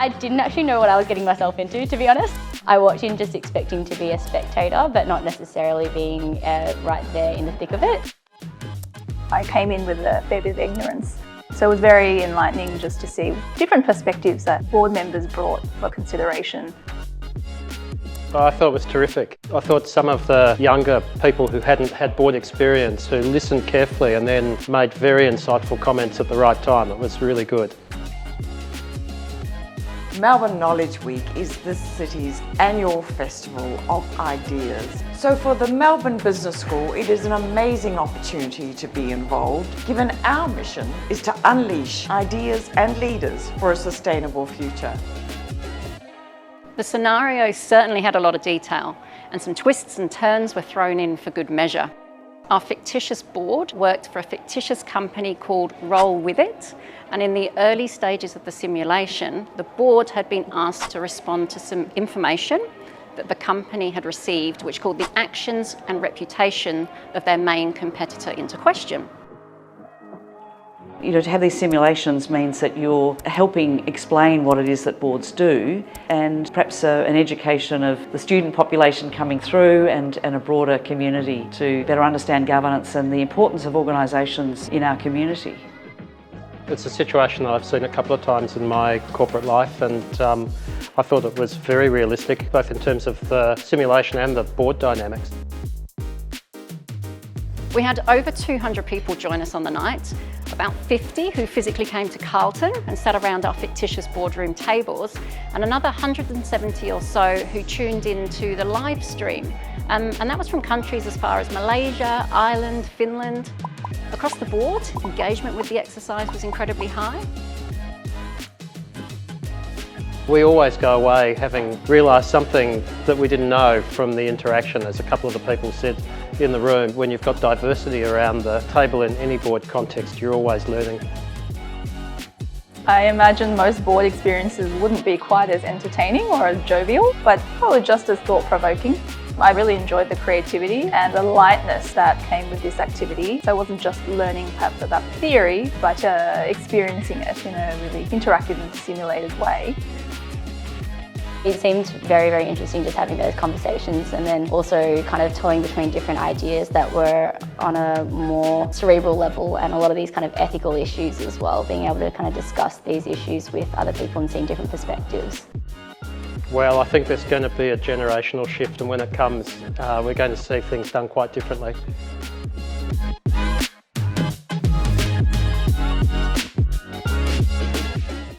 I didn't actually know what I was getting myself into, to be honest. I walked in just expecting to be a spectator, but not necessarily being right there in the thick of it. I came in with a fair bit of ignorance, so it was very enlightening just to see different perspectives that board members brought for consideration. I thought it was terrific. I thought some of the younger people who hadn't had board experience, who listened carefully and then made very insightful comments at the right time. It was really good. Melbourne Knowledge Week is the city's annual festival of ideas. So for the Melbourne Business School, it is an amazing opportunity to be involved, given our mission is to unleash ideas and leaders for a sustainable future. The scenario certainly had a lot of detail, and some twists and turns were thrown in for good measure. Our fictitious board worked for a fictitious company called Roll With It, and in the early stages of the simulation, the board had been asked to respond to some information that the company had received, which called the actions and reputation of their main competitor into question. To have these simulations means that you're helping explain what it is that boards do, and perhaps an education of the student population coming through and a broader community to better understand governance and the importance of organisations in our community. It's a situation that I've seen a couple of times in my corporate life, and I thought it was very realistic, both in terms of the simulation and the board dynamics. We had over 200 people join us on the night, about 50 who physically came to Carlton and sat around our fictitious boardroom tables, and another 170 or so who tuned into the live stream. And that was from countries as far as Malaysia, Ireland, Finland. Across the board, engagement with the exercise was incredibly high. We always go away having realised something that we didn't know from the interaction, as a couple of the people said in the room. When you've got diversity around the table in any board context, you're always learning. I imagine most board experiences wouldn't be quite as entertaining or as jovial, but probably just as thought-provoking. I really enjoyed the creativity and the lightness that came with this activity. So it wasn't just learning perhaps about theory, but experiencing it in a really interactive and simulated way. It seemed very, very interesting just having those conversations, and then also kind of toying between different ideas that were on a more cerebral level, and a lot of these kind of ethical issues as well, being able to kind of discuss these issues with other people and seeing different perspectives. Well, I think there's going to be a generational shift, and when it comes, we're going to see things done quite differently.